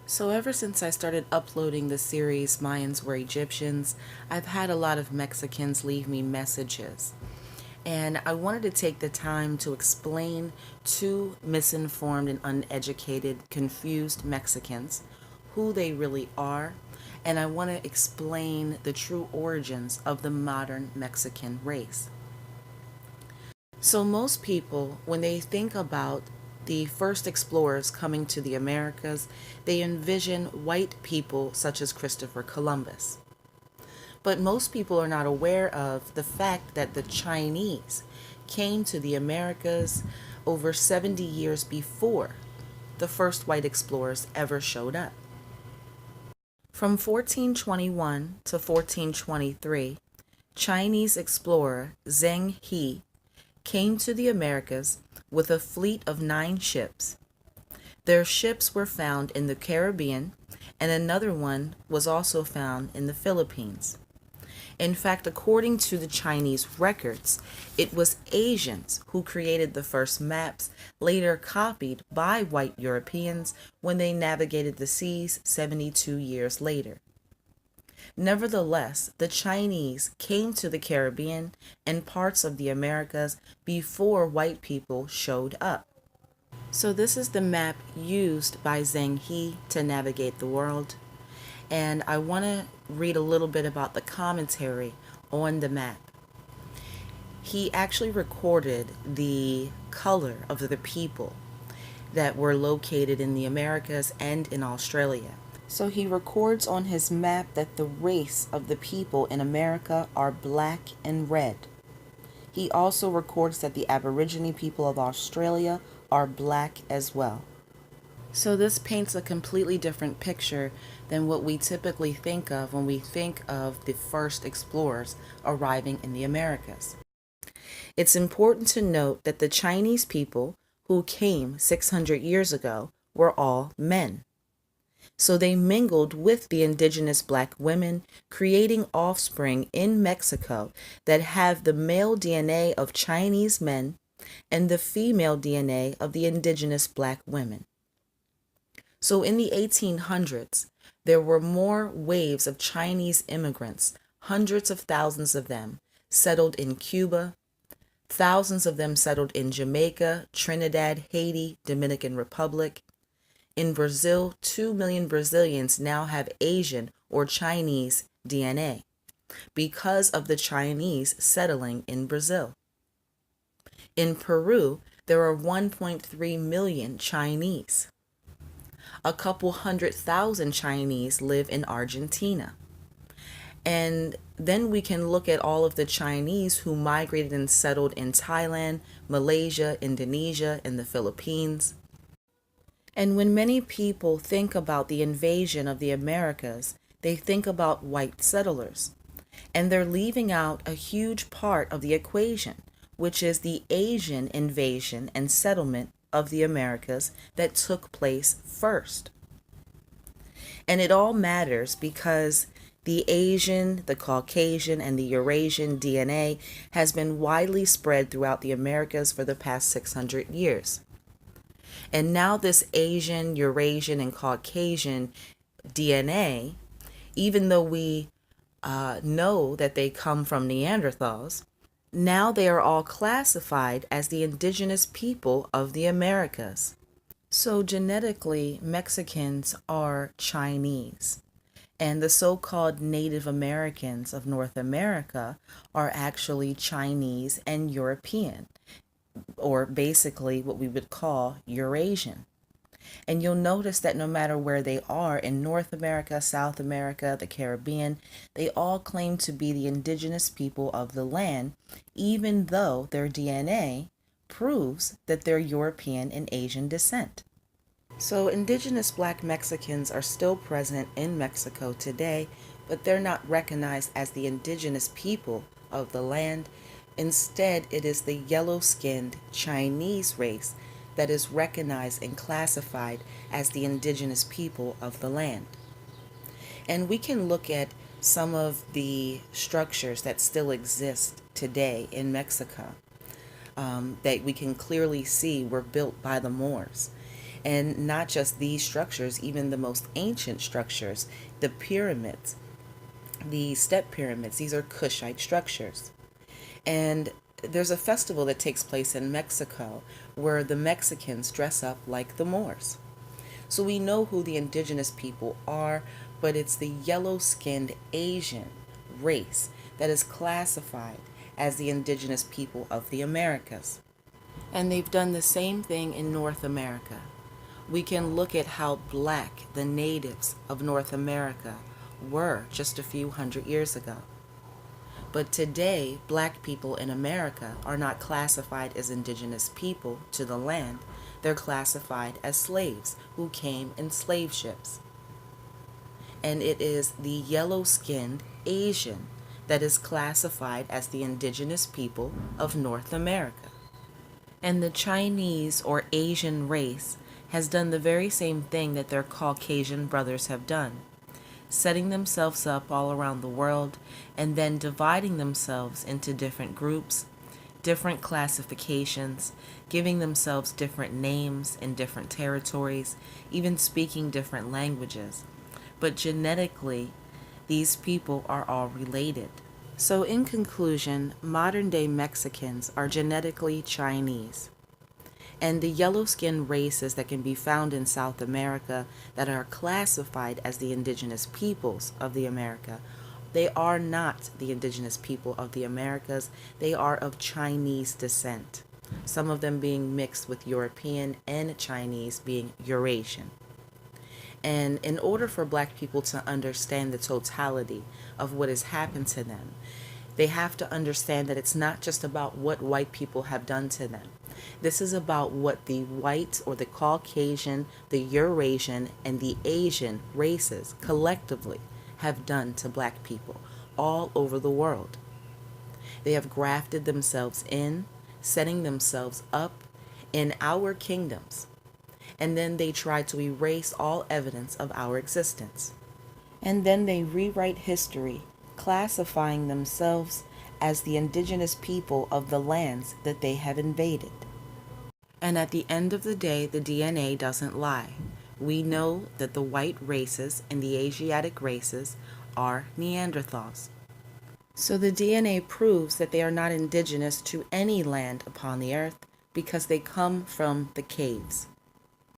So ever since I started uploading the series Mayans Were Egyptians, I've had a lot of Mexicans leave me messages. And I wanted to take the time to explain to misinformed and uneducated, confused Mexicans who they really are. And I want to explain the true origins of the modern Mexican race. So, most people, when they think about the first explorers coming to the Americas, they envision white people such as Christopher Columbus. But most people are not aware of the fact that the Chinese came to the Americas over 70 years before the first white explorers ever showed up. From 1421 to 1423, Chinese explorer Zheng He came to the Americas with a fleet of 9 ships. Their ships were found in the Caribbean, and another one was also found in the Philippines. In fact, according to the Chinese records, it was Asians who created the first maps, later copied by white Europeans when they navigated the seas 72 years later. Nevertheless, the Chinese came to the Caribbean and parts of the Americas before white people showed up. So this is the map used by Zheng He to navigate the world. And I want to read a little bit about the commentary on the map. He actually recorded the color of the people that were located in the Americas and in Australia. So he records on his map that the race of the people in America are black and red. He also records that the Aborigine people of Australia are black as well. So this paints a completely different picture than what we typically think of when we think of the first explorers arriving in the Americas. It's important to note that the Chinese people who came 600 years ago were all men. So they mingled with the indigenous black women, creating offspring in Mexico that have the male DNA of Chinese men and the female DNA of the indigenous black women. So in the 1800s, there were more waves of Chinese immigrants, hundreds of thousands of them settled in Cuba, thousands of them settled in Jamaica, Trinidad, Haiti, Dominican Republic. In Brazil, 2 million Brazilians now have Asian or Chinese DNA because of the Chinese settling in Brazil. In Peru, there are 1.3 million Chinese. A couple 100,000 Chinese live in Argentina. And then we can look at all of the Chinese who migrated and settled in Thailand, Malaysia, Indonesia, and the Philippines. And when many people think about the invasion of the Americas, they think about white settlers. And they're leaving out a huge part of the equation, which is the Asian invasion and settlement of the Americas that took place first. And it all matters because the Asian, the Caucasian, and the Eurasian DNA has been widely spread throughout the Americas for the past 600 years. And now this Asian, Eurasian, and Caucasian DNA, even though we know that they come from Neanderthals, now they are all classified as the indigenous people of the Americas. So genetically, Mexicans are Chinese, and the so-called Native Americans of North America are actually Chinese and European, or basically what we would call Eurasian. And you'll notice that no matter where they are in North America, South America, the Caribbean, they all claim to be the indigenous people of the land, even though their DNA proves that they're European and Asian descent. So indigenous black Mexicans are still present in Mexico today, but they're not recognized as the indigenous people of the land. Instead, it is the yellow-skinned Chinese race that is recognized and classified as the indigenous people of the land. And we can look at some of the structures that still exist today in Mexico that we can clearly see were built by the Moors. And not just these structures, even the most ancient structures, the pyramids, the step pyramids, these are Kushite structures. And there's a festival that takes place in Mexico where the Mexicans dress up like the Moors. So we know who the indigenous people are, but it's the yellow skinned Asian race that is classified as the indigenous people of the Americas. And they've done the same thing in North America. We can look at how black the natives of North America were just a few hundred years ago. But today, black people in America are not classified as indigenous people to the land. They're classified as slaves who came in slave ships. And it is the yellow-skinned Asian that is classified as the indigenous people of North America. And the Chinese or Asian race has done the very same thing that their Caucasian brothers have done, setting themselves up all around the world and then dividing themselves into different groups, different classifications, giving themselves different names in different territories, even speaking different languages. But genetically, these people are all related. So in conclusion, modern-day Mexicans are genetically Chinese. And the yellow-skinned races that can be found in South America that are classified as the indigenous peoples of the America, they are not the indigenous people of the Americas. They are of Chinese descent, some of them being mixed with European and Chinese being Eurasian. And in order for black people to understand the totality of what has happened to them, they have to understand that it's not just about what white people have done to them. This is about what the white or the Caucasian, the Eurasian, and the Asian races collectively have done to black people all over the world. They have grafted themselves in, setting themselves up in our kingdoms, and then they try to erase all evidence of our existence. And then they rewrite history, classifying themselves as the indigenous people of the lands that they have invaded. And at the end of the day, the DNA doesn't lie. We know that the white races and the Asiatic races are Neanderthals. So the DNA proves that they are not indigenous to any land upon the earth because they come from the caves.